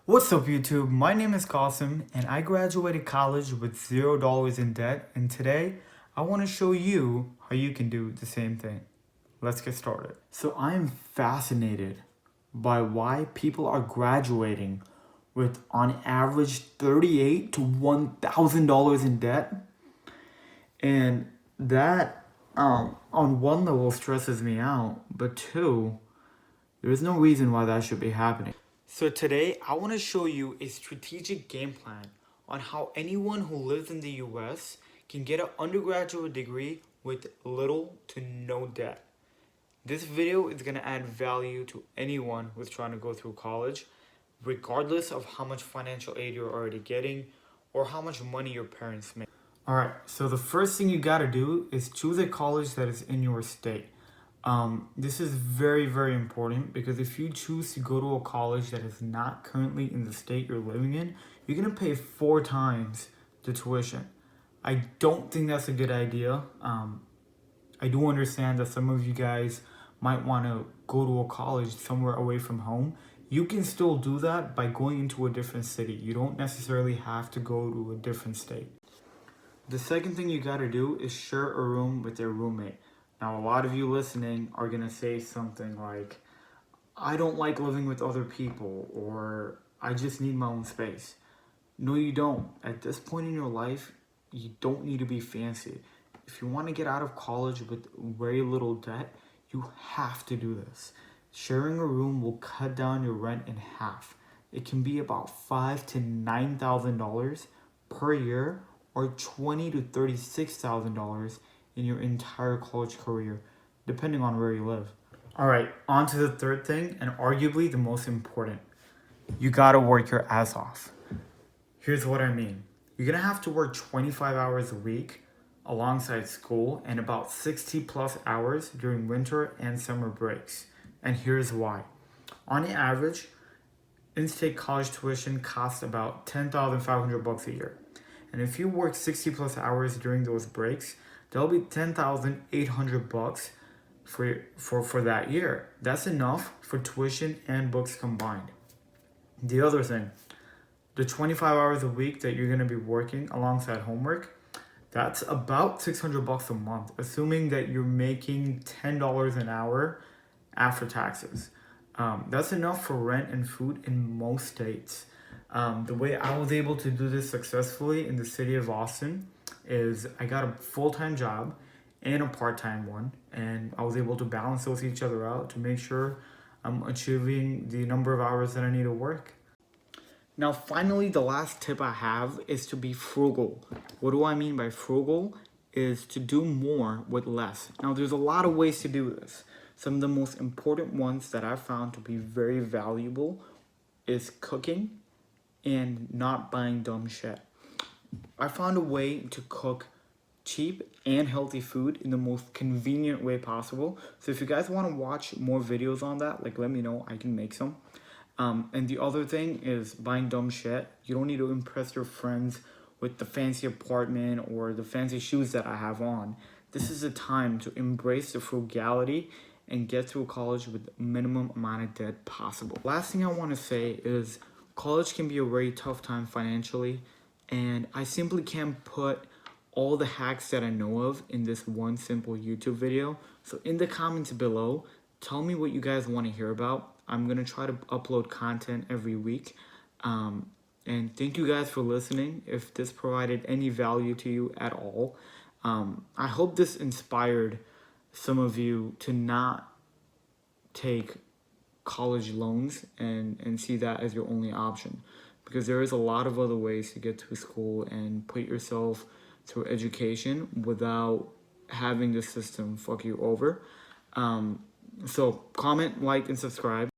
What's up YouTube? My name is Qasim and I graduated college with $0 in debt, and today I want to show you how you can do the same thing. Let's get started. So I'm fascinated by why people are graduating with on average $38 to $1,000 in debt, and that on one level stresses me out, but two, there's no reason why that should be happening. So today I want to show you a strategic game plan on how anyone who lives in the US can get an undergraduate degree with little to no debt. This video is going to add value to anyone who's trying to go through college, regardless of how much financial aid you're already getting or how much money your parents make. Alright, so the first thing you got to do is choose a college that is in your state. This is very, very important because if you choose to go to a college that is not currently in the state you're living in, you're going to pay 4 times the tuition. I don't think that's a good idea. I do understand that some of you guys might want to go to a college somewhere away from home. You can still do that by going into a different city. You don't necessarily have to go to a different state. The second thing you got to do is share a room with your roommate. Now, a lot of you listening are going to say something like, I don't like living with other people, or I just need my own space. No, you don't. At this point in your life, you don't need to be fancy. If you want to get out of college with very little debt, you have to do this. Sharing a room will cut down your rent in half. It can be about $5,000 to $9,000 per year, or $20,000 to $36,000 in your entire college career, depending on where you live. All right, on to the third thing, and arguably the most important. You gotta work your ass off. Here's what I mean. You're gonna have to work 25 hours a week alongside school and about 60 plus hours during winter and summer breaks. And here's why. On average, in-state college tuition costs about $10,500 a year. And if you work 60 plus hours during those breaks, that'll be $10,800 for that year. That's enough for tuition and books combined. The other thing, the 25 hours a week that you're going to be working alongside homework, that's about $600 a month, assuming that you're making $10 an hour after taxes. That's enough for rent and food in most states. The way I was able to do this successfully in the city of Austin is I got a full-time job and a part-time one, and I was able to balance those each other out to make sure I'm achieving the number of hours that I need to work. Now, finally, the last tip I have is to be frugal. What do I mean by frugal? Is to do more with less. Now, there's a lot of ways to do this. Some of the most important ones that I've found to be very valuable is cooking and not buying dumb shit. I found a way to cook cheap and healthy food in the most convenient way possible. So if you guys want to watch more videos on that, let me know, I can make some. And the other thing is buying dumb shit. You don't need to impress your friends with the fancy apartment or the fancy shoes that I have on. This is a time to embrace the frugality and get through college with the minimum amount of debt possible. Last thing I want to say is college can be a very tough time financially, and I simply can't put all the hacks that I know of in this one simple YouTube video. So in the comments below, tell me what you guys want to hear about. I'm going to try to upload content every week. And thank you guys for listening. If this provided any value to you at all, I hope this inspired some of you to not take college loans and see that as your only option, because there is a lot of other ways to get through school and put yourself through education without having the system fuck you over. So comment, like, and subscribe.